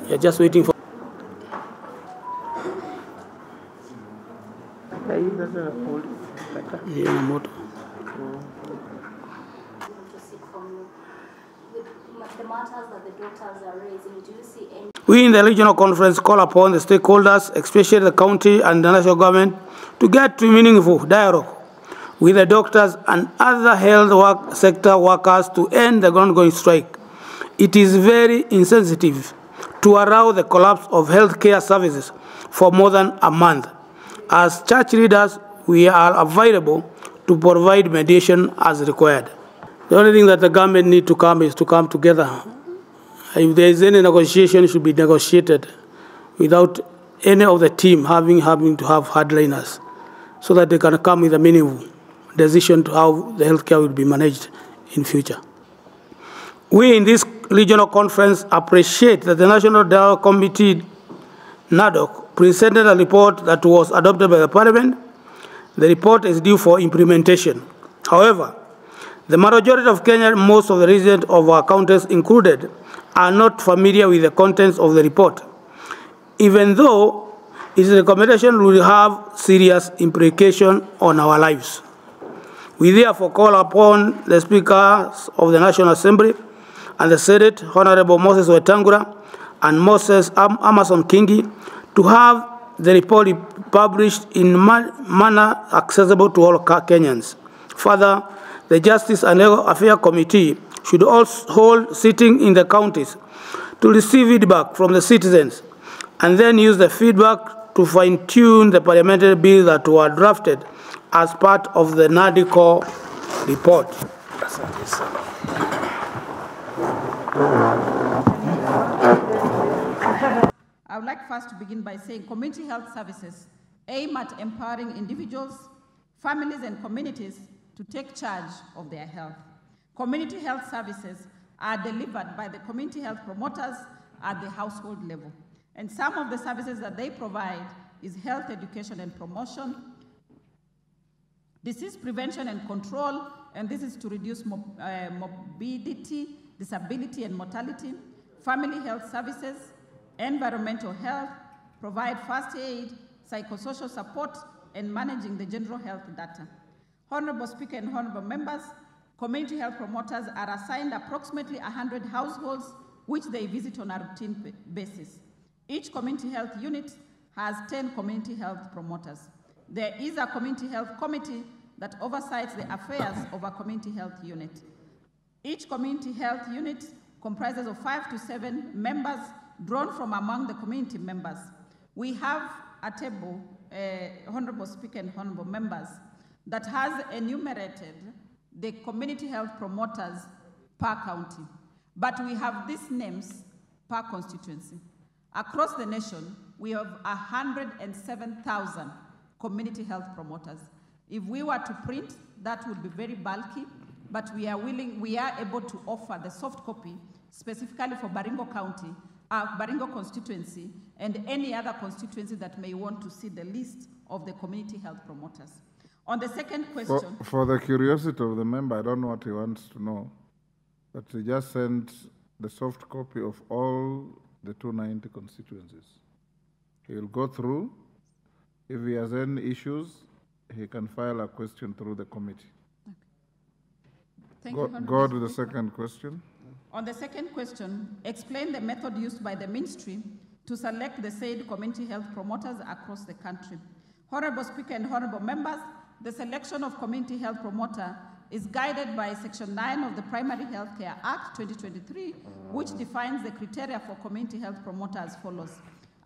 You're just waiting for. We in the regional conference call upon the stakeholders, especially the county and the national government, to get to meaningful dialogue with the doctors and other health sector workers to end the ongoing strike. It is very insensitive to allow the collapse of healthcare services for more than a month. As church leaders, we are available to provide mediation as required. The only thing that the government needs to come is to come together. If there is any negotiation, it should be negotiated without any of the team having to have hardliners, so that they can come with a meaningful decision to how the healthcare will be managed in future. We in this regional conference appreciate that the National Dialogue Committee, NADOC, presented a report that was adopted by the Parliament. The report is due for implementation. However, the majority of Kenya, most of the residents of our counties included, are not familiar with the contents of the report, even though its recommendation will have serious implications on our lives. We therefore call upon the speakers of the National Assembly and the Senate, Honorable Moses Wetangula and Moses Amason Kingi, to have the report published in manner accessible to all Kenyans. Further, the Justice and Legal Affairs Committee should also hold sitting in the counties to receive feedback from the citizens and then use the feedback to fine-tune the parliamentary bills that were drafted as part of the NADICO report. I would like first to begin by saying community health services aim at empowering individuals, families, and communities to take charge of their health. Community health services are delivered by the community health promoters at the household level. And some of the services that they provide is health education and promotion, disease prevention and control, and this is to reduce morbidity, disability, and mortality, family health services, environmental health, provide first aid, psychosocial support, and managing the general health data. Honorable Speaker and honorable members, community health promoters are assigned approximately 100 households which they visit on a routine basis. Each community health unit has 10 community health promoters. There is a community health committee that oversees the affairs of a community health unit. Each community health unit comprises of 5 to 7 members drawn from among the community members. We have a table, Honorable Speaker and honorable members, that has enumerated the community health promoters per county, but we have these names per constituency. Across the nation, we have 107,000 community health promoters. If we were to print, that would be very bulky, but we are able to offer the soft copy specifically for Baringo County, Baringo constituency, and any other constituency that may want to see the list of the community health promoters. On the second question... For the curiosity of the member, I don't know what he wants to know, but he just sent the soft copy of all the 290 constituencies. He will go through. If he has any issues, he can file a question through the committee. Okay. Thank you, go to the second question. On the second question, explain the method used by the ministry to select the said community health promoters across the country. Honorable Speaker and honorable members, the selection of community health promoter is guided by Section 9 of the Primary Health Care Act 2023, which defines the criteria for community health promoter as follows.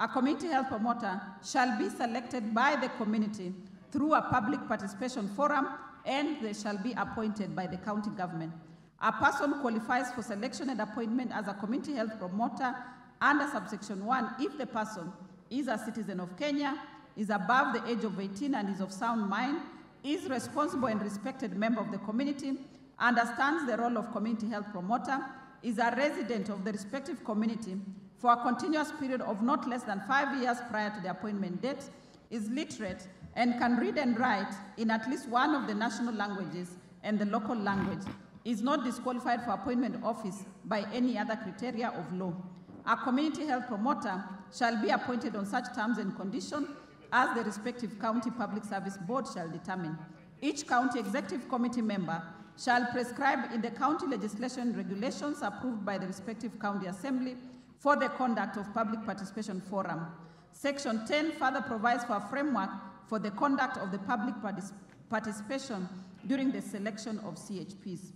A community health promoter shall be selected by the community through a public participation forum, and they shall be appointed by the county government. A person qualifies for selection and appointment as a community health promoter under subsection 1 if the person is a citizen of Kenya, is above the age of 18 and is of sound mind, is responsible and respected member of the community, understands the role of community health promoter, is a resident of the respective community for a continuous period of not less than 5 years prior to the appointment date, is literate and can read and write in at least one of the national languages, and the local language, is not disqualified for appointment office by any other criteria of law. A community health promoter shall be appointed on such terms and conditions as the respective county public service board shall determine. Each county executive committee member shall prescribe in the county legislation regulations approved by the respective county assembly for the conduct of public participation forum. Section 10 further provides for a framework for the conduct of the public participation during the selection of CHPs.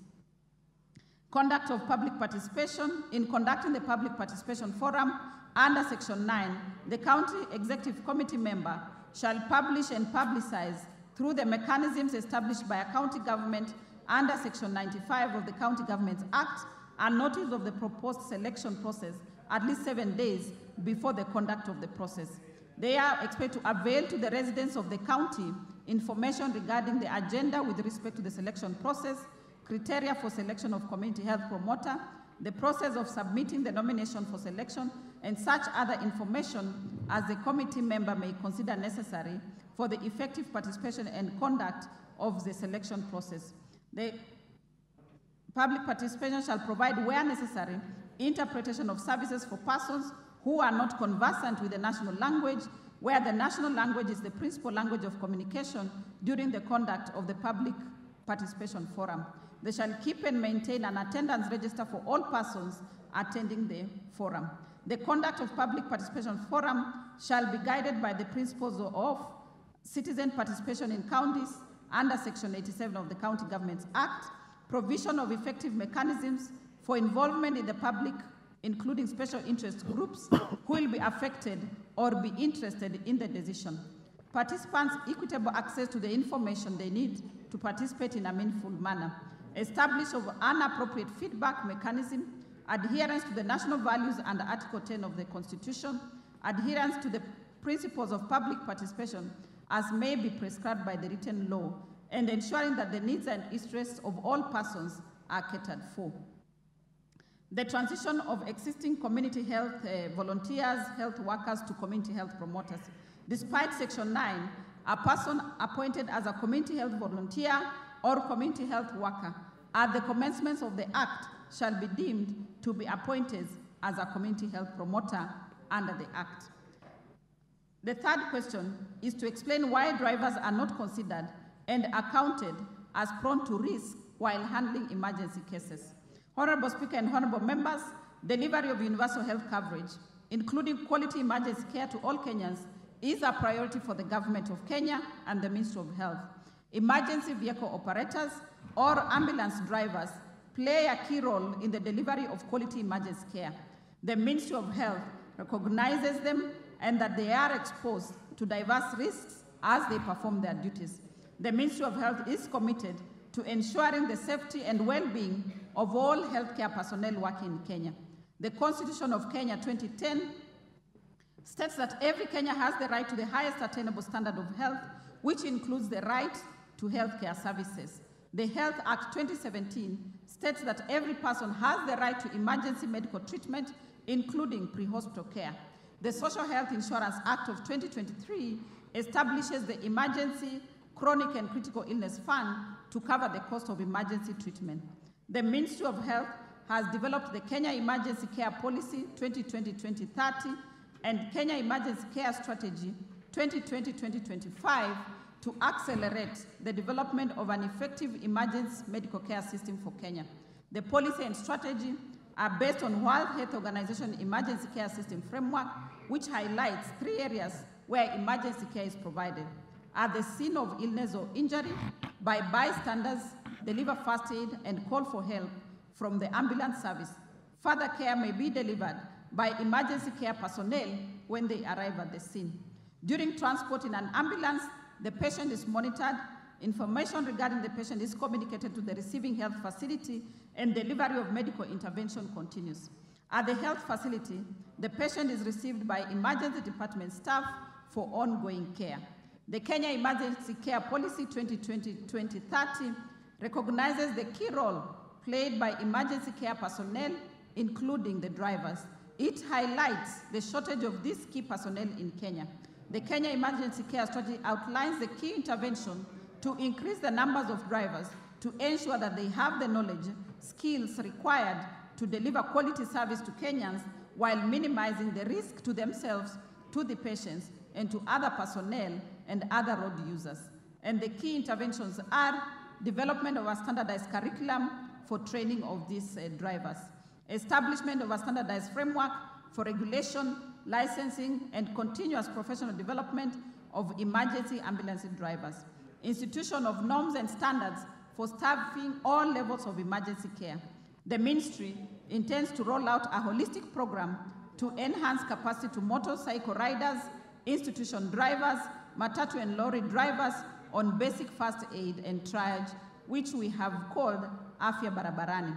Conduct of public participation. In conducting the public participation forum under Section 9, the county executive committee member shall publish and publicize through the mechanisms established by a county government under Section 95 of the County Governments Act a notice of the proposed selection process at least 7 days before the conduct of the process. They are expected to avail to the residents of the county information regarding the agenda with respect to the selection process, criteria for selection of community health promoter, the process of submitting the nomination for selection, and such other information as the committee member may consider necessary for the effective participation and conduct of the selection process. The public participation shall provide, where necessary, interpretation of services for persons who are not conversant with the national language, where the national language is the principal language of communication during the conduct of the public participation forum. They shall keep and maintain an attendance register for all persons attending the forum. The conduct of public participation forum shall be guided by the principles of citizen participation in counties under Section 87 of the County Governments Act, provision of effective mechanisms for involvement in the public, including special interest groups who will be affected or be interested in the decision. Participants' equitable access to the information they need to participate in a meaningful manner. Establish of an appropriate feedback mechanism, adherence to the national values under Article 10 of the Constitution, adherence to the principles of public participation as may be prescribed by the written law, and ensuring that the needs and interests of all persons are catered for. The transition of existing community health volunteers, health workers to community health promoters. Despite Section 9, a person appointed as a community health volunteer or community health worker at the commencement of the Act shall be deemed to be appointed as a community health promoter under the Act. The third question is to explain why drivers are not considered and accounted as prone to risk while handling emergency cases. Honorable Speaker and honorable members, delivery of universal health coverage, including quality emergency care to all Kenyans, is a priority for the Government of Kenya and the Ministry of Health. Emergency vehicle operators or ambulance drivers play a key role in the delivery of quality emergency care. The Ministry of Health recognizes them and that they are exposed to diverse risks as they perform their duties. The Ministry of Health is committed to ensuring the safety and well-being of all healthcare personnel working in Kenya. The Constitution of Kenya 2010 states that every Kenyan has the right to the highest attainable standard of health, which includes the right to healthcare services. The Health Act 2017 states that every person has the right to emergency medical treatment, including pre-hospital care. The Social Health Insurance Act of 2023 establishes the Emergency, Chronic and Critical Illness Fund to cover the cost of emergency treatment. The Ministry of Health has developed the Kenya Emergency Care Policy 2020-2030 and Kenya Emergency Care Strategy 2020-2025 to accelerate the development of an effective emergency medical care system for Kenya. The policy and strategy are based on World Health Organization Emergency Care System Framework, which highlights 3 areas where emergency care is provided: at the scene of illness or injury, by bystanders, deliver first aid and call for help from the ambulance service. Further care may be delivered by emergency care personnel when they arrive at the scene. During transport in an ambulance, the patient is monitored, information regarding the patient is communicated to the receiving health facility, and delivery of medical intervention continues. At the health facility, the patient is received by emergency department staff for ongoing care. The Kenya Emergency Care Policy 2020-2030 recognizes the key role played by emergency care personnel, including the drivers. It highlights the shortage of these key personnel in Kenya. The Kenya Emergency Care Strategy outlines the key intervention to increase the numbers of drivers to ensure that they have the knowledge, skills required to deliver quality service to Kenyans while minimizing the risk to themselves, to the patients, and to other personnel and other road users. And the key interventions are development of a standardized curriculum for training of these drivers, establishment of a standardized framework for regulation, licensing, and continuous professional development of emergency ambulance drivers, institution of norms and standards for staffing all levels of emergency care. The ministry intends to roll out a holistic program to enhance capacity to motorcycle riders, institution drivers, matatu and lorry drivers on basic first aid and triage, which we have called Afya Barabarani.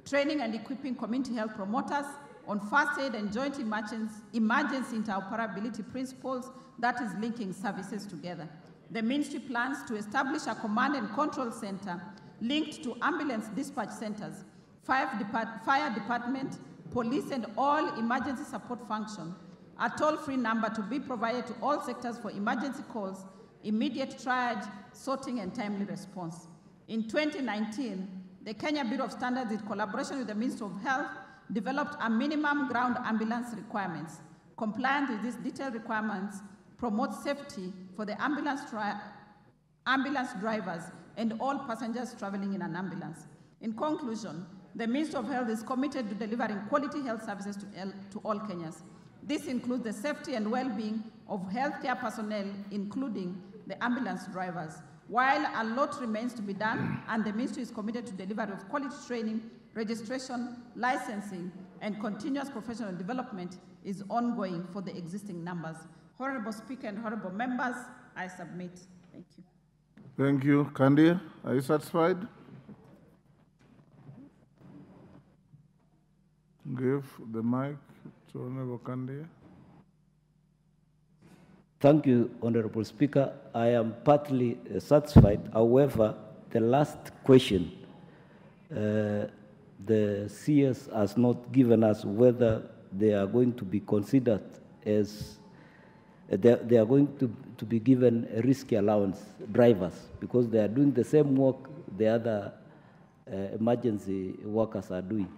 Training and equipping community health promoters on first aid and joint emergency interoperability principles, that is linking services together. The ministry plans to establish a command and control center linked to ambulance dispatch centers, fire department, police, and all emergency support function. A toll-free number to be provided to all sectors for emergency calls, immediate triage, sorting, and timely response. In 2019, the Kenya Bureau of Standards, in collaboration with the Ministry of Health, developed a minimum ground ambulance requirements. Compliance with these detailed requirements promotes safety for the ambulance drivers and all passengers traveling in an ambulance. In conclusion, the Ministry of Health is committed to delivering quality health services to all Kenyans. This includes the safety and well-being of healthcare personnel, including the ambulance drivers. While a lot remains to be done, and the ministry is committed to delivery of quality training, registration, licensing, and continuous professional development is ongoing for the existing numbers. Honorable Speaker and honorable members, I submit. Thank you. Thank you. Kandia, are you satisfied? Give the mic to Honorable Kandia. Thank you, Honorable Speaker. I am partly satisfied. However, the last question, the CS has not given us whether they are going to be considered as, they are going to be given a risky allowance, drivers, because they are doing the same work the other emergency workers are doing.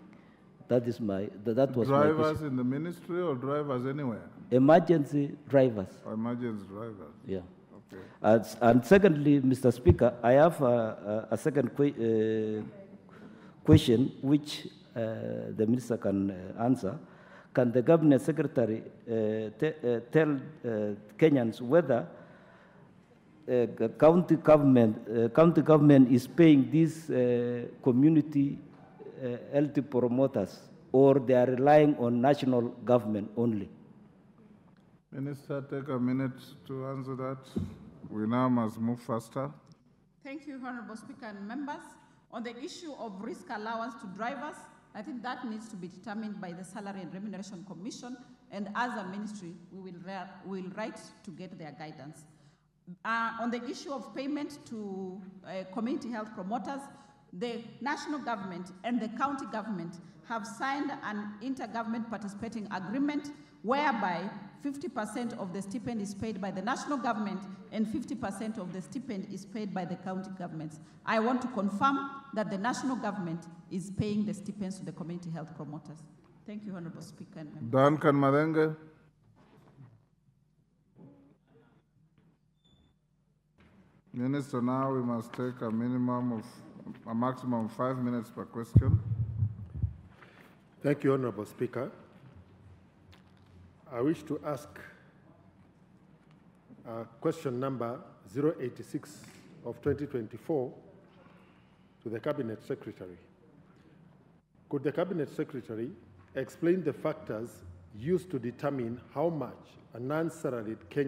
That is my, that was my question. Drivers in the ministry or drivers anywhere? Emergency drivers. Or emergency drivers? Yeah. Okay. And secondly, Mr. Speaker, I have a second question which the minister can answer. Can the cabinet secretary tell Kenyans whether county government is paying these community health promoters, or they are relying on national government only? Minister, take a minute to answer that. We now must move faster. Thank you, Honorable Speaker and members. On the issue of risk allowance to drivers, I think that needs to be determined by the Salary and Remuneration Commission, and as a ministry, we will write to get their guidance. On the issue of payment to community health promoters, the national government and the county government have signed an intergovernment participating agreement whereby 50% of the stipend is paid by the national government and 50% of the stipend is paid by the county governments. I want to confirm that the national government is paying the stipends to the community health promoters. Thank you, Honorable Speaker and members. Duncan Madenge. Minister, now we must take a maximum of 5 minutes per question. Thank you, Honorable Speaker. I wish to ask question number 086 of 2024 to the Cabinet Secretary. Could the Cabinet Secretary explain the factors used to determine how much a non-salaried Kenyan